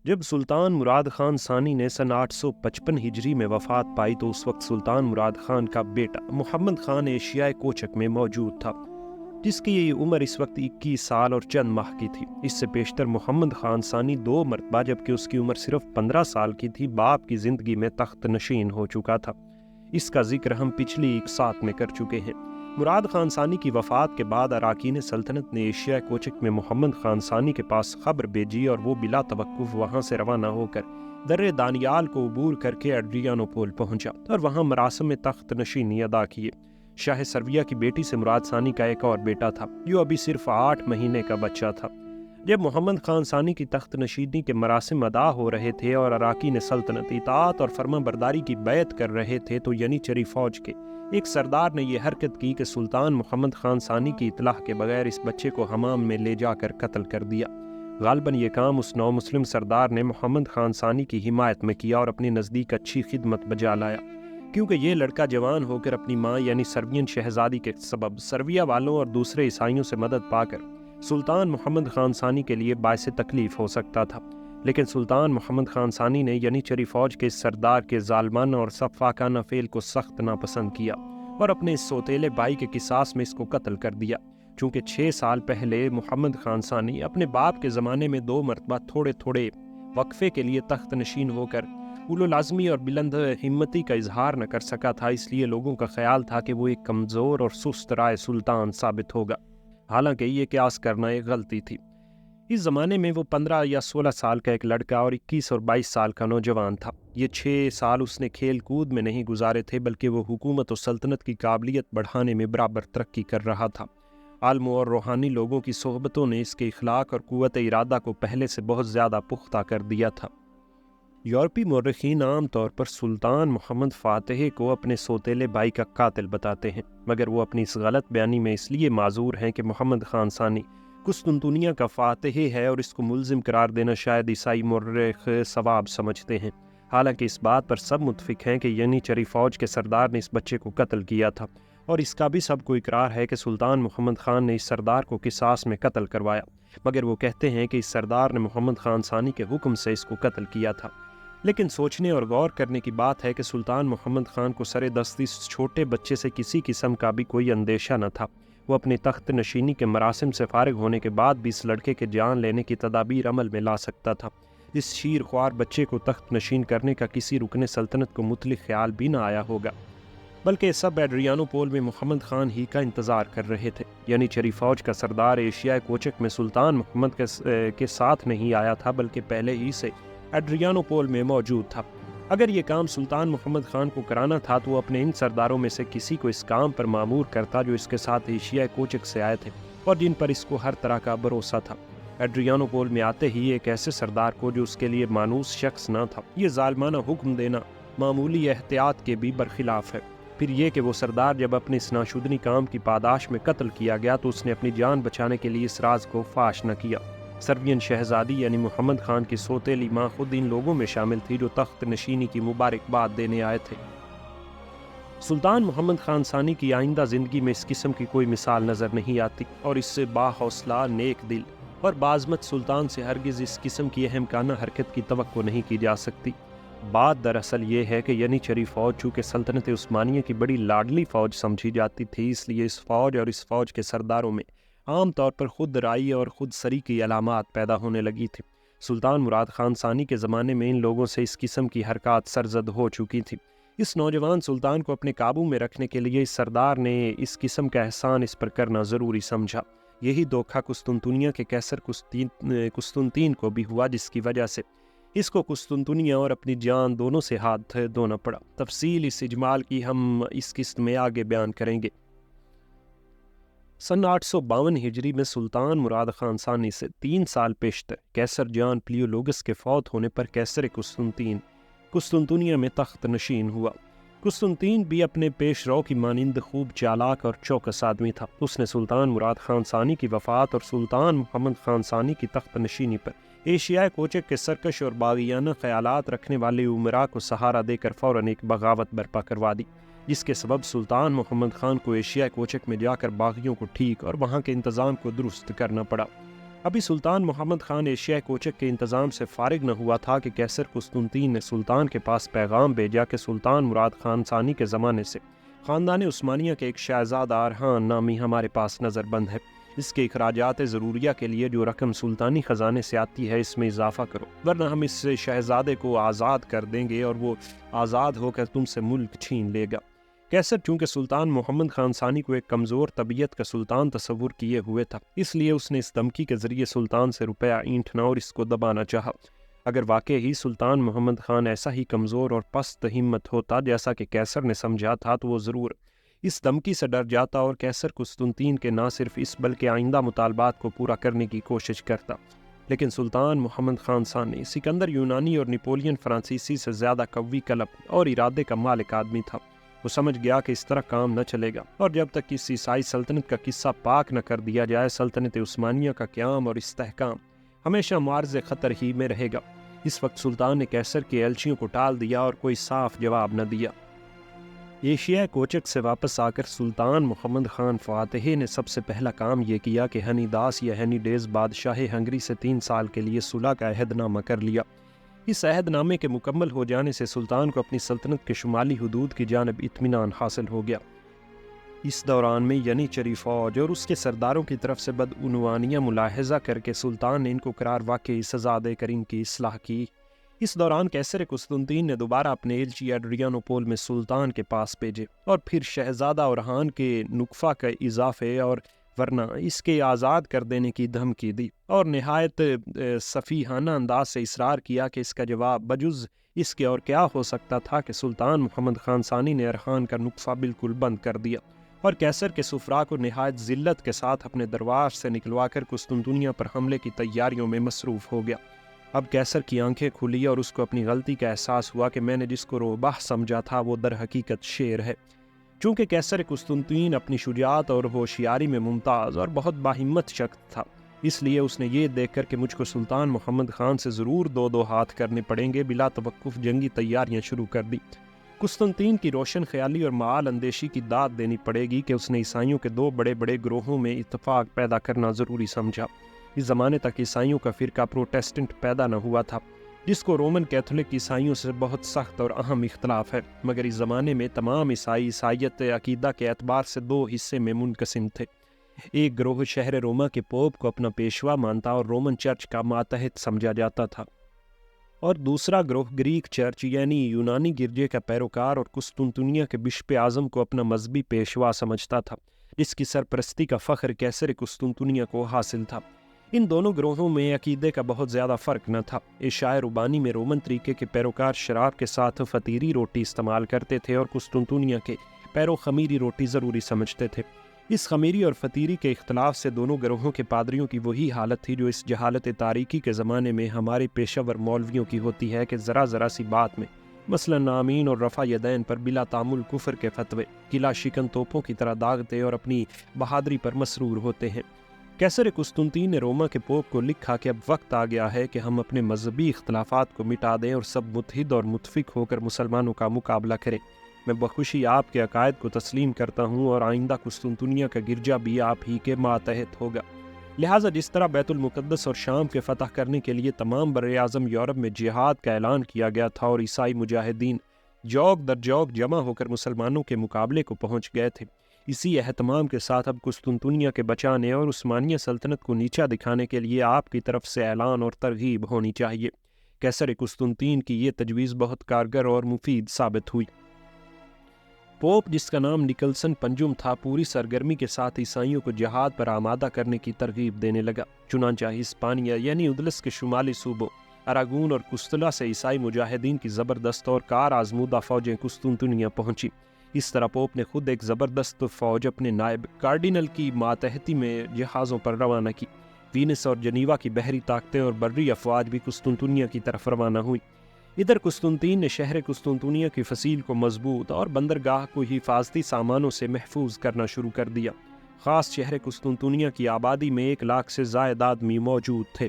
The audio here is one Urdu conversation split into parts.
جب سلطان مراد خان ثانی نے سن 855 ہجری میں وفات پائی تو اس وقت سلطان مراد خان کا بیٹا محمد خان ایشیائے کوچک میں موجود تھا، جس کی عمر اس وقت 21 سال اور چند ماہ کی تھی۔ اس سے بیشتر محمد خان ثانی 2 مرتبہ جبکہ اس کی عمر صرف 15 سال کی تھی باپ کی زندگی میں تخت نشین ہو چکا تھا۔ اس کا ذکر ہم پچھلی اقساط میں کر چکے ہیں۔ مراد خان ثانی کی وفات کے بعد اراکین سلطنت نے ایشیائے کوچک میں محمد خان ثانی کے پاس خبر بھیجی اور وہ بلا توقف وہاں سے روانہ ہو کر در دانیال کو عبور کر کے ایڈریانوپول پہنچا اور وہاں مراسم تخت نشینی ادا کیے۔ شاہ سرویہ کی بیٹی سے مراد ثانی کا ایک اور بیٹا تھا جو ابھی صرف 8 مہینے کا بچہ تھا۔ جب محمد خان ثانی کی تخت نشینی کے مراسم ادا ہو رہے تھے اور اراکین سلطنت اطاعت اور فرما برداری کی بیعت کر رہے تھے تو ینیچری فوج کے ایک سردار نے یہ حرکت کی کہ سلطان محمد خان ثانی کی اطلاع کے بغیر اس بچے کو حمام میں لے جا کر قتل کر دیا۔ غالباً یہ کام اس نو مسلم سردار نے محمد خان ثانی کی حمایت میں کیا اور اپنے نزدیک اچھی خدمت بجا لایا، کیونکہ یہ لڑکا جوان ہو کر اپنی ماں یعنی سروین شہزادی کے سبب سرویہ والوں اور دوسرے عیسائیوں سے مدد پا کر سلطان محمد خان ثانی کے لیے باعث تکلیف ہو سکتا تھا۔ لیکن سلطان محمد خان ثانی نے ینیچری فوج کے اس سردار کے ظالمانہ اور سفاکانہ فعل کو سخت ناپسند کیا اور اپنے اس سوتیلے بھائی کے قصاص میں اس کو قتل کر دیا۔ چونکہ 6 سال پہلے محمد خان ثانی اپنے باپ کے زمانے میں 2 مرتبہ تھوڑے تھوڑے وقفے کے لیے تخت نشین ہو کر اولوالعزمی اور بلند ہمتی کا اظہار نہ کر سکا تھا، اس لیے لوگوں کا خیال تھا کہ وہ ایک کمزور اور سست رائے سلطان ثابت ہوگا۔ حالانکہ یہ قیاس کرنا ایک غلطی تھی۔ اس زمانے میں وہ 15 یا 16 سال کا ایک لڑکا اور 21 اور 22 سال کا نوجوان تھا۔ یہ 6 سال اس نے کھیل کود میں نہیں گزارے تھے بلکہ وہ حکومت و سلطنت کی قابلیت بڑھانے میں برابر ترقی کر رہا تھا۔ عالموں اور روحانی لوگوں کی صحبتوں نے اس کے اخلاق اور قوت ارادہ کو پہلے سے بہت زیادہ پختہ کر دیا تھا۔ یورپی مورخین عام طور پر سلطان محمد فاتح کو اپنے سوتیلے بھائی کا قاتل بتاتے ہیں، مگر وہ اپنی اس غلط بیانی میں اس لیے معذور ہیں کہ محمد خان ثانی قسطنطنیہ کا فاتح ہے اور اس کو ملزم قرار دینا شاید عیسائی مورخ ثواب سمجھتے ہیں۔ حالانکہ اس بات پر سب متفق ہیں کہ ینیچری فوج کے سردار نے اس بچے کو قتل کیا تھا، اور اس کا بھی سب کو اقرار ہے کہ سلطان محمد خان نے اس سردار کو قصاص میں قتل کروایا، مگر وہ کہتے ہیں کہ اس سردار نے محمد خان ثانی کے حکم سے اس کو قتل کیا تھا۔ لیکن سوچنے اور غور کرنے کی بات ہے کہ سلطان محمد خان کو سر دستی اس چھوٹے بچے سے کسی قسم کا بھی کوئی اندیشہ نہ تھا۔ وہ اپنی تخت نشینی کے مراسم سے فارغ ہونے کے بعد بھی اس لڑکے کے جان لینے کی تدابیر عمل میں لا سکتا تھا۔ اس شیر خوار بچے کو تخت نشین کرنے کا کسی رکن سلطنت کو مطلق خیال بھی نہ آیا ہوگا، بلکہ سب ایڈریانوپول میں محمد خان ہی کا انتظار کر رہے تھے۔ ینیچری فوج کا سردار ایشیائے کوچک میں سلطان محمد کے ساتھ نہیں آیا تھا بلکہ پہلے ہی سے ایڈریانوپول میں موجود تھا۔ اگر یہ کام سلطان محمد خان کو کرانا تھا تو وہ اپنے ان سرداروں میں سے کسی کو اس کام پر مامور کرتا جو اس کے ساتھ ایشیائے کوچک سے آئے تھے اور جن پر اس کو ہر طرح کا بھروسہ تھا۔ ایڈریانوپول میں آتے ہی ایک ایسے سردار کو جو اس کے لیے مانوس شخص نہ تھا، یہ ظالمانہ حکم دینا معمولی احتیاط کے بھی برخلاف ہے۔ پھر یہ کہ وہ سردار جب اپنے اس ناشودنی کام کی پاداش میں قتل کیا گیا تو اس نے اپنی جان بچانے کے لیے اس راز کو فاش نہ کیا۔ سروین شہزادی یعنی محمد خان کی سوتیلی ماں خود ان لوگوں میں شامل تھی جو تخت نشینی کی مبارکباد دینے آئے تھے۔ سلطان محمد خان ثانی کی آئندہ زندگی میں اس قسم کی کوئی مثال نظر نہیں آتی، اور اس سے باحوصلہ، نیک دل اور باعظمت سلطان سے ہرگز اس قسم کی احمقانہ حرکت کی توقع نہیں کی جا سکتی۔ بات دراصل یہ ہے کہ ینیچری فوج چونکہ سلطنت عثمانیہ کی بڑی لاڈلی فوج سمجھی جاتی تھی، اس لیے اس فوج اور اس فوج کے سرداروں میں عام طور پر خود رائی اور خود سری کی علامات پیدا ہونے لگی تھی۔ سلطان مراد خان ثانی کے زمانے میں ان لوگوں سے اس قسم کی حرکات سرزد ہو چکی تھی۔ اس نوجوان سلطان کو اپنے قابو میں رکھنے کے لیے اس سردار نے اس قسم کا احسان اس پر کرنا ضروری سمجھا۔ یہی دھوکہ قسطنطنیہ کے قیصر قسطنطین کو بھی ہوا، جس کی وجہ سے اس کو قسطنطنیہ اور اپنی جان دونوں سے ہاتھ دھونا پڑا۔ تفصیل اس اجمال کی ہم اس قسط میں آگے بیان کریں گے۔ سن 852 ہجری میں سلطان مراد خان ثانی سے 3 سال پیشتر قیصر جان پلیولوگس کے فوت ہونے پر قیصر قسطنطنیہ میں تخت نشین ہوا۔ قسطنطین بھی اپنے پیش رو کی مانند خوب چالاک اور چوکس آدمی تھا۔ اس نے سلطان مراد خان ثانی کی وفات اور سلطان محمد خان ثانی کی تخت نشینی پر ایشیائے کوچک کے سرکش اور باغیانہ خیالات رکھنے والے امراء کو سہارا دے کر فوراً ایک بغاوت برپا کروا دی، جس کے سبب سلطان محمد خان کو ایشیائے کوچک میں جا کر باغیوں کو ٹھیک اور وہاں کے انتظام کو درست کرنا پڑا۔ ابھی سلطان محمد خان ایشیائے کوچک کے انتظام سے فارغ نہ ہوا تھا کہ قیصر قسطنطین نے سلطان کے پاس پیغام بھیجا کہ سلطان مراد خان ثانی کے زمانے سے خاندان عثمانیہ کے ایک شہزادہ ارحان نامی ہمارے پاس نظر بند ہے، اس کے اخراجات ضروریہ کے لیے جو رقم سلطانی خزانے سے آتی ہے اس میں اضافہ کرو، ورنہ ہم اس شہزادے کو آزاد کر دیں گے اور وہ آزاد ہو کر تم سے ملک چھین لے گا۔ قیصر چونکہ سلطان محمد خان ثانی کو ایک کمزور طبیعت کا سلطان تصور کیے ہوئے تھا، اس لیے اس نے اس دھمکی کے ذریعے سلطان سے روپیہ اینٹھنا اور اس کو دبانا چاہا۔ اگر واقعی سلطان محمد خان ایسا ہی کمزور اور پست ہمت ہوتا جیسا کہ قیصر نے سمجھا تھا تو وہ ضرور اس دھمکی سے ڈر جاتا اور قیصر قسطنطین کے نہ صرف اس بلکہ آئندہ مطالبات کو پورا کرنے کی کوشش کرتا۔ لیکن سلطان محمد خان ثانی سکندر یونانی اور نپولین فرانسیسی سے زیادہ قوی قلب اور ارادے کا مالک آدمی تھا۔ وہ سمجھ گیا کہ اس طرح کام نہ چلے گا، اور جب تک اس عیسائی سلطنت کا قصہ پاک نہ کر دیا جائے سلطنت عثمانیہ کا قیام اور استحکام ہمیشہ معرض خطر ہی میں رہے گا۔ اس وقت سلطان نے قیصر کے ایلچیوں کو ٹال دیا اور کوئی صاف جواب نہ دیا۔ ایشیائے کوچک سے واپس آ کر سلطان محمد خان فاتح نے سب سے پہلا کام یہ کیا کہ ہنی داس یا ہنی ڈیز بادشاہ ہنگری سے 3 سال کے لیے صلح کا عہد نامہ کر لیا۔ اس عہد نامے کے مکمل ہو جانے سے سلطان کو اپنی سلطنت کے شمالی حدود کی جانب اطمینان حاصل ہو گیا۔ اس دوران میں ینیچری فوج اور اس کے سرداروں کی طرف سے بدعنوانیاں ملاحظہ کر کے سلطان نے ان کو قرار واقعی سزا دے کر ان کی اصلاح کی۔ اس دوران قیصر قسطنطین نے دوبارہ اپنے ایلچی ایڈریانوپول میں سلطان کے پاس بھیجے اور پھر شہزادہ اورحان کے نقفہ کے اضافے اور ورنہ اس کے آزاد کر دینے کی دھمکی دی، اور نہایت سفیہانہ انداز سے اصرار کیا کہ اس کا جواب بجز اس کے اور کیا ہو سکتا تھا کہ سلطان محمد خان ثانی نے ارحان کا نقفہ بالکل بند کر دیا اور قیصر کے سفراء کو نہایت ذلت کے ساتھ اپنے دربار سے نکلوا کر قسطنطنیہ پر حملے کی تیاریوں میں مصروف ہو گیا۔ اب قیصر کی آنکھیں کھلی اور اس کو اپنی غلطی کا احساس ہوا کہ میں نے جس کو روباہ سمجھا تھا وہ در حقیقت شیر ہے۔ چونکہ قیصر قسطنطین اپنی شجاعت اور ہوشیاری میں ممتاز اور بہت باہمت شخص تھا، اس لیے اس نے یہ دیکھ کر کہ مجھ کو سلطان محمد خان سے ضرور 2 ہاتھ کرنے پڑیں گے بلا توقف جنگی تیاریاں شروع کر دی۔ قسطنطین کی روشن خیالی اور معال اندیشی کی داد دینی پڑے گی کہ اس نے عیسائیوں کے 2 بڑے بڑے گروہوں میں اتفاق پیدا کرنا ضروری سمجھا۔ اس زمانے تک عیسائیوں کا فرقہ پروٹیسٹنٹ پیدا نہ ہوا تھا، جس کو رومن کیتھولک عیسائیوں سے بہت سخت اور اہم اختلاف ہے، مگر اس زمانے میں تمام عیسائی عیسائیت عقیدہ کے اعتبار سے 2 حصے میں منقسم تھے۔ ایک گروہ شہر روما کے پوپ کو اپنا پیشوا مانتا اور رومن چرچ کا ماتحت سمجھا جاتا تھا، اور دوسرا گروہ گریک چرچ یعنی یونانی گرجے کا پیروکار اور قسطنطنیہ کے بشپ اعظم کو اپنا مذہبی پیشوا سمجھتا تھا، جس کی سرپرستی کا فخر قیصر قسطنطنیہ کو حاصل تھا۔ ان دونوں گروہوں میں عقیدے کا بہت زیادہ فرق نہ تھا۔ عشاء ربانی میں رومن طریقے کے پیروکار شراب کے ساتھ فطیری روٹی استعمال کرتے تھے اور قسطنطنیہ کے پیرو خمیری روٹی ضروری سمجھتے تھے۔ اس خمیری اور فطیری کے اختلاف سے دونوں گروہوں کے پادریوں کی وہی حالت تھی جو اس جہالت تاریکی کے زمانے میں ہمارے پیشہ ور مولویوں کی ہوتی ہے کہ ذرا سی بات میں مثلاً آمین اور رفع یدین پر بلا تعامل کفر کے فتوے قلعہ شکن توپوں کی طرح داغتے اور اپنی بہادری پر مسرور ہوتے ہیں۔ قیصر قسطنطین نے روما کے پوپ کو لکھا کہ اب وقت آ گیا ہے کہ ہم اپنے مذہبی اختلافات کو مٹا دیں اور سب متحد اور متفق ہو کر مسلمانوں کا مقابلہ کریں۔ میں بخوشی آپ کے عقائد کو تسلیم کرتا ہوں اور آئندہ قسطنطنیہ کا گرجا بھی آپ ہی کے ماتحت ہوگا۔ لہٰذا جس طرح بیت المقدس اور شام کے فتح کرنے کے لیے تمام براعظم یورپ میں جہاد کا اعلان کیا گیا تھا اور عیسائی مجاہدین جوگ در جوگ جمع ہو کر مسلمانوں کے مقابلے کو پہنچ گئے تھے، اسی اہتمام کے ساتھ اب قسطنطنیہ کے بچانے اور عثمانیہ سلطنت کو نیچا دکھانے کے لیے آپ کی طرف سے اعلان اور ترغیب ہونی چاہیے۔ قیصر قسطنطین کی یہ تجویز بہت کارگر اور مفید ثابت ہوئی۔ پوپ جس کا نام نکلسن پنجم تھا پوری سرگرمی کے ساتھ عیسائیوں کو جہاد پر آمادہ کرنے کی ترغیب دینے لگا۔ چنانچہ ہسپانیہ یعنی ادلس کے شمالی صوبوں اراگون اور کستلا سے عیسائی مجاہدین کی زبردست اور کار آزمودہ فوجیں قسطنطنیہ پہنچی۔ اس طرح پوپ نے خود ایک زبردست فوج اپنے نائب کارڈینل کی ماتحتی میں جہازوں پر روانہ کی۔ وینس اور جنیوا کی بحری طاقتیں اور بری افواج بھی قسطنطنیہ کی طرف روانہ ہوئی۔ ادھر قسطنطین نے شہر قسطنطنیہ کی فصیل کو مضبوط اور بندرگاہ کو حفاظتی سامانوں سے محفوظ کرنا شروع کر دیا۔ خاص شہر قسطنطنیہ کی آبادی میں 1 لاکھ سے زائد آدمی موجود تھے۔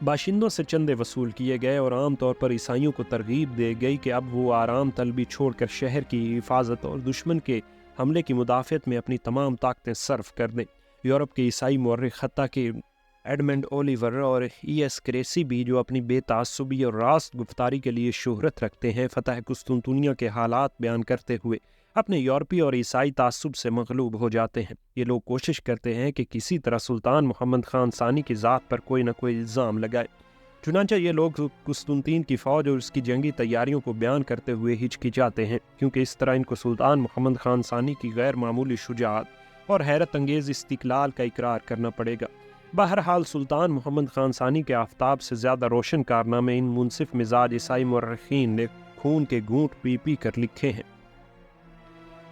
باشندوں سے چندے وصول کیے گئے اور عام طور پر عیسائیوں کو ترغیب دی گئی کہ اب وہ آرام طلبی چھوڑ کر شہر کی حفاظت اور دشمن کے حملے کی مدافعت میں اپنی تمام طاقتیں صرف کر دیں۔ یورپ کے عیسائی مورخ حتیٰ کہ ایڈمنڈ اولیور اور ای ایس کریسی بھی، جو اپنی بے تعصبی اور راست گفتاری کے لیے شہرت رکھتے ہیں، فتح قسطنطنیہ کے حالات بیان کرتے ہوئے اپنے یورپی اور عیسائی تعصب سے مغلوب ہو جاتے ہیں۔ یہ لوگ کوشش کرتے ہیں کہ کسی طرح سلطان محمد خان ثانی کی ذات پر کوئی نہ کوئی الزام لگائے۔ چنانچہ یہ لوگ قسطنطین کی فوج اور اس کی جنگی تیاریوں کو بیان کرتے ہوئے ہچکچاتے ہیں، کیونکہ اس طرح ان کو سلطان محمد خان ثانی کی غیر معمولی شجاعت اور حیرت انگیز استقلال کا اقرار کرنا پڑے گا۔ بہرحال سلطان محمد خان ثانی کے آفتاب سے زیادہ روشن کارنامے ان منصف مزاج عیسائی مورخین نے خون کے گھونٹ پی پی کر لکھے ہیں۔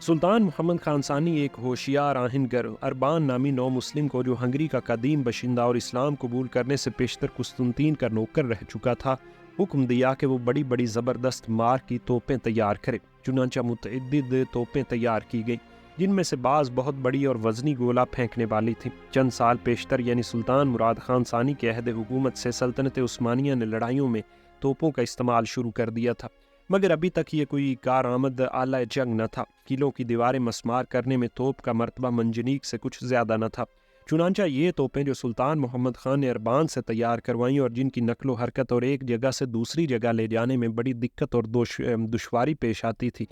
سلطان محمد خان ثانی ایک ہوشیار آہنگر اربان نامی نو مسلم کو، جو ہنگری کا قدیم باشندہ اور اسلام قبول کرنے سے پیشتر قسطنطین کا نوکر رہ چکا تھا، حکم دیا کہ وہ بڑی بڑی زبردست مار کی توپیں تیار کرے۔ چنانچہ متعدد توپیں تیار کی گئیں، جن میں سے بعض بہت بڑی اور وزنی گولہ پھینکنے والی تھیں۔ چند سال پیشتر یعنی سلطان مراد خان ثانی کے عہد حکومت سے سلطنت عثمانیہ نے لڑائیوں میں توپوں کا استعمال شروع کر دیا تھا، مگر ابھی تک یہ کوئی کارآمد آلہ جنگ نہ تھا۔ قلعوں کی دیواریں مسمار کرنے میں توپ کا مرتبہ منجنیق سے کچھ زیادہ نہ تھا۔ چنانچہ یہ توپیں جو سلطان محمد خان نے اربان سے تیار کروائیں اور جن کی نقل و حرکت اور ایک جگہ سے دوسری جگہ لے جانے میں بڑی دقت اور دشواری پیش آتی تھی،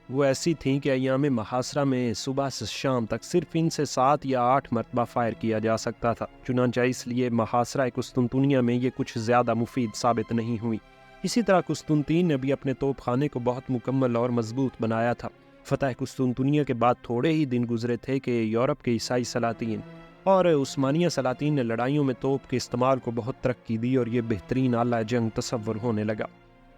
وہ ایسی تھیں کہ ایام محاصرہ میں صبح سے شام تک صرف ان سے 7 یا 8 مرتبہ فائر کیا جا سکتا تھا۔ چنانچہ اس لیے محاصرہ قسطنطنیہ میں یہ کچھ زیادہ مفید ثابت نہیں ہوئی۔ اسی طرح قسطنطین نے بھی اپنے توپ خانے کو بہت مکمل اور مضبوط بنایا تھا۔ فتح قسطنطنیہ کے بعد تھوڑے ہی دن گزرے تھے کہ یورپ کے عیسائی سلاطین اور عثمانیہ سلاطین نے لڑائیوں میں توپ کے استعمال کو بہت ترقی دی اور یہ بہترین آلہ جنگ تصور ہونے لگا۔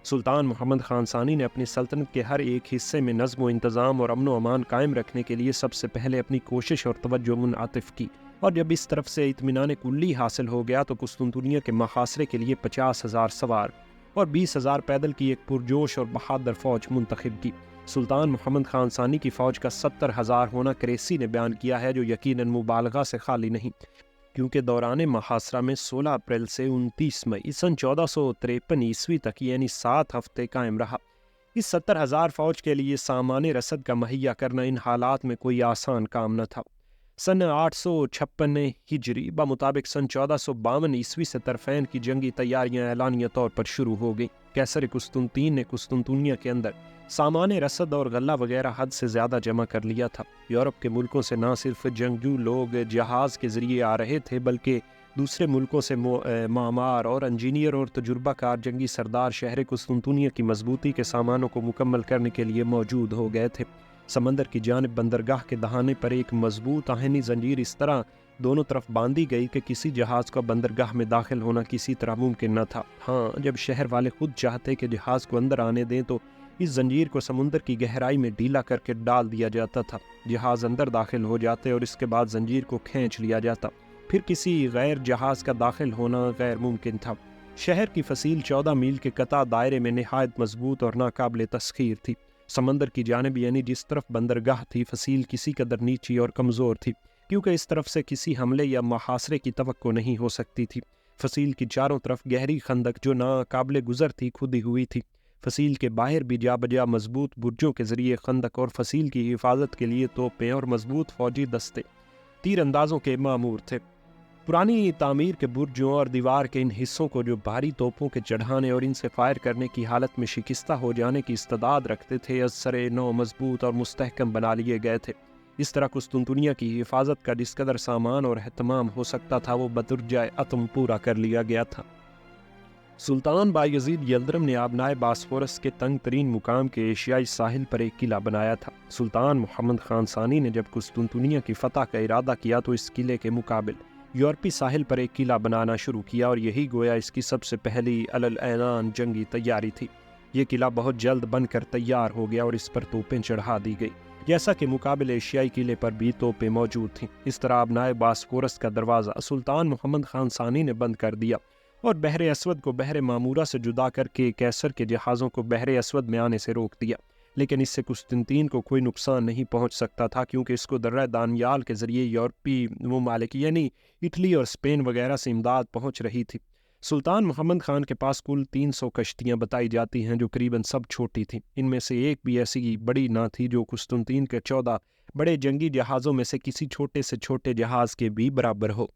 سلطان محمد خان ثانی نے اپنی سلطنت کے ہر ایک حصے میں نظم و انتظام اور امن و امان قائم رکھنے کے لیے سب سے پہلے اپنی کوشش اور توجہ منعطف کی، اور جب اس طرف سے اطمینان کلی حاصل ہو گیا تو قسطنطنیہ کے محاصرے کے لیے 50,000 سوار اور 20,000 پیدل کی ایک پرجوش اور بہادر فوج منتخب کی۔ سلطان محمد خان ثانی کی فوج کا 70,000 ہونا کریسی نے بیان کیا ہے، جو یقیناً مبالغہ سے خالی نہیں، کیونکہ دوران محاصرہ میں 16 اپریل سے 29 مئی سن 1453 عیسوی تک یعنی 7 ہفتے قائم رہا۔ اس 70,000 فوج کے لیے سامان رسد کا مہیا کرنا ان حالات میں کوئی آسان کام نہ تھا۔ سن 856 ہجری بمطابق سن 1452 عیسوی سے طرفین کی جنگی تیاریاں اعلانیہ طور پر شروع ہو گئیں۔ قیصر قسطنطین نے قسطنطنیہ کے اندر سامان رسد اور غلہ وغیرہ حد سے زیادہ جمع کر لیا تھا۔ یورپ کے ملکوں سے نہ صرف جنگجو لوگ جہاز کے ذریعے آ رہے تھے، بلکہ دوسرے ملکوں سے معمار اور انجینئر اور تجربہ کار جنگی سردار شہر قسطنطنیہ کی مضبوطی کے سامانوں کو مکمل کرنے کے لیے موجود ہو گئے تھے۔ سمندر کی جانب بندرگاہ کے دہانے پر ایک مضبوط آہنی زنجیر اس طرح دونوں طرف باندھی گئی کہ کسی جہاز کا بندرگاہ میں داخل ہونا کسی طرح ممکن نہ تھا۔ ہاں، جب شہر والے خود چاہتے کہ جہاز کو اندر آنے دیں تو اس زنجیر کو سمندر کی گہرائی میں ڈھیلا کر کے ڈال دیا جاتا تھا۔ جہاز اندر داخل ہو جاتے اور اس کے بعد زنجیر کو کھینچ لیا جاتا، پھر کسی غیر جہاز کا داخل ہونا غیر ممکن تھا۔ شہر کی فصیل 14 میل کے قطع دائرے میں نہایت مضبوط اور ناقابل تسخیر تھی۔ سمندر کی جانب یعنی جس طرف بندرگاہ تھی، فصیل کسی قدر نیچی اور کمزور تھی، کیونکہ اس طرف سے کسی حملے یا محاصرے کی توقع نہیں ہو سکتی تھی۔ فصیل کی چاروں طرف گہری خندق جو ناقابل گزر تھی کھدی ہوئی تھی۔ فصیل کے باہر بھی جا بجا مضبوط برجوں کے ذریعے خندق اور فصیل کی حفاظت کے لیے توپیں اور مضبوط فوجی دستے تیر اندازوں کے مامور تھے۔ پرانی تعمیر کے برجوں اور دیوار کے ان حصوں کو جو بھاری توپوں کے چڑھانے اور ان سے فائر کرنے کی حالت میں شکستہ ہو جانے کی استعداد رکھتے تھے، از سر نو مضبوط اور مستحکم بنا لیے گئے تھے۔ اس طرح قسطنطنیہ کی حفاظت کا جس قدر سامان اور اہتمام ہو سکتا تھا وہ بدرجۂ اتم پورا کر لیا گیا تھا۔ سلطان بایزید یلدرم نے آبنائے باسفورس کے تنگ ترین مقام کے ایشیائی ساحل پر ایک قلعہ بنایا تھا۔ سلطان محمد خان ثانی نے جب قسطنطنیہ کی فتح کا ارادہ کیا تو اس قلعے کے مقابل یورپی ساحل پر ایک قلعہ بنانا شروع کیا، اور یہی گویا اس کی سب سے پہلی اعلان جنگی تیاری تھی۔ یہ قلعہ بہت جلد بن کر تیار ہو گیا اور اس پر توپیں چڑھا دی گئی، جیسا کہ مقابل ایشیائی قلعے پر بھی توپیں موجود تھیں۔ اس طرح آبنائے باسفورس کا دروازہ سلطان محمد خان ثانی نے بند کر دیا اور بحر اسود کو بحر معمورہ سے جدا کر کے قیصر کے جہازوں کو بحر اسود میں آنے سے روک دیا۔ لیکن اس سے قسطنطین کو کوئی نقصان نہیں پہنچ سکتا تھا، کیونکہ اس کو درہ دانیال کے ذریعے یورپی ممالک یعنی اٹلی اور اسپین وغیرہ سے امداد پہنچ رہی تھی۔ سلطان محمد خان کے پاس کل 300 کشتیاں بتائی جاتی ہیں، جو قریباً سب چھوٹی تھیں۔ ان میں سے ایک بھی ایسی بڑی نہ تھی جو قسطنطین کے 14 بڑے جنگی جہازوں میں سے کسی چھوٹے سے چھوٹے جہاز کے بھی برابر ہو۔